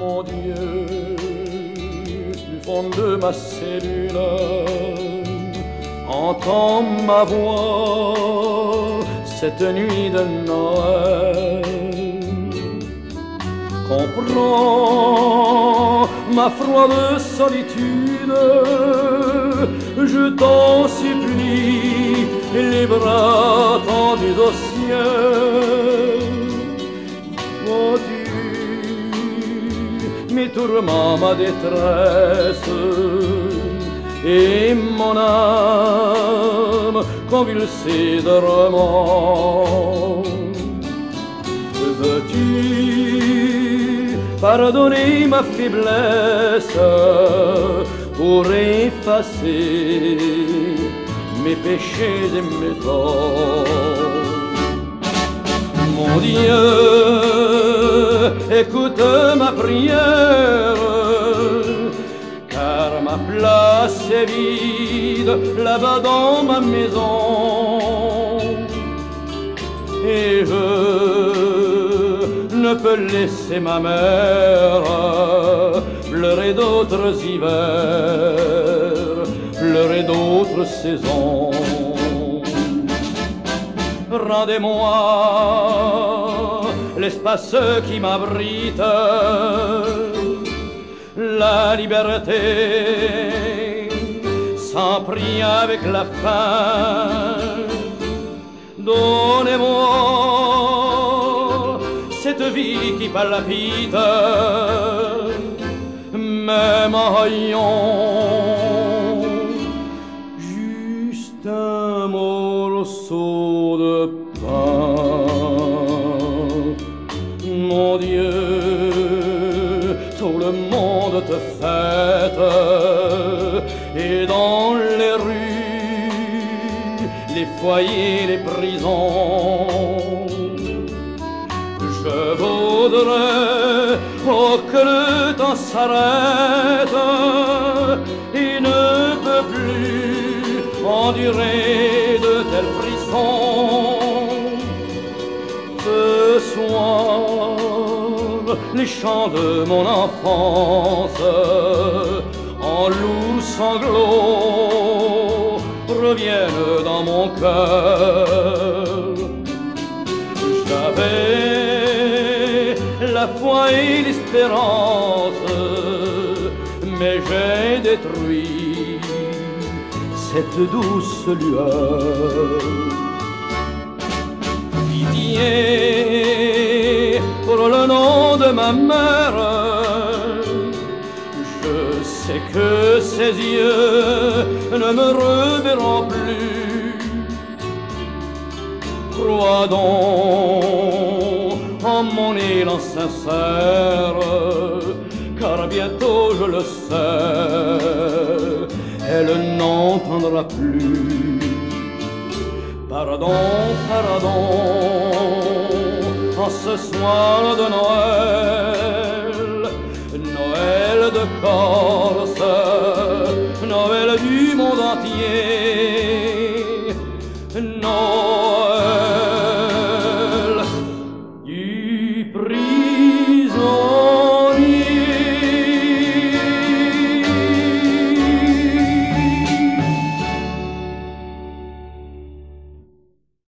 Mon Dieu, du fond de ma cellule, entends ma voix cette nuit de Noël. Comprends ma froide solitude, je t'en supplie, les bras tendus au ciel. Vois-tu mes tourments, ma détresse, et mon âme convulsée de remords. Veux-tu pardonner ma faiblesse pour effacer mes péchés et mes torts? Mon Dieu, écoute ma prière, car ma place est vide là-bas dans ma maison, et je ne peux laisser ma mère pleurer d'autres hivers, pleurer d'autres saisons. Rendez-moi l'espace qui m'abrite, la liberté sans prix avec la faim. Donnez-moi cette vie qui palpite, même en ayant juste un morceau de pain. Mon Dieu, tout le monde te fête, et dans les rues, les foyers, les prisons, je voudrais que le temps s'arrête et ne peut plus endurer de tels frissons. Ce soir, les chants de mon enfance en lourds sanglots reviennent dans mon cœur. J'avais la foi et l'espérance, mais j'ai détruit cette douce lueur. Pitié pour le nom de ma mère, je sais que ses yeux ne me reverront plus. Crois donc en mon élan sincère, car bientôt je le sais, elle n'entendra plus. Pardon, pardon, en ce soir de Noël, Noël de Corse,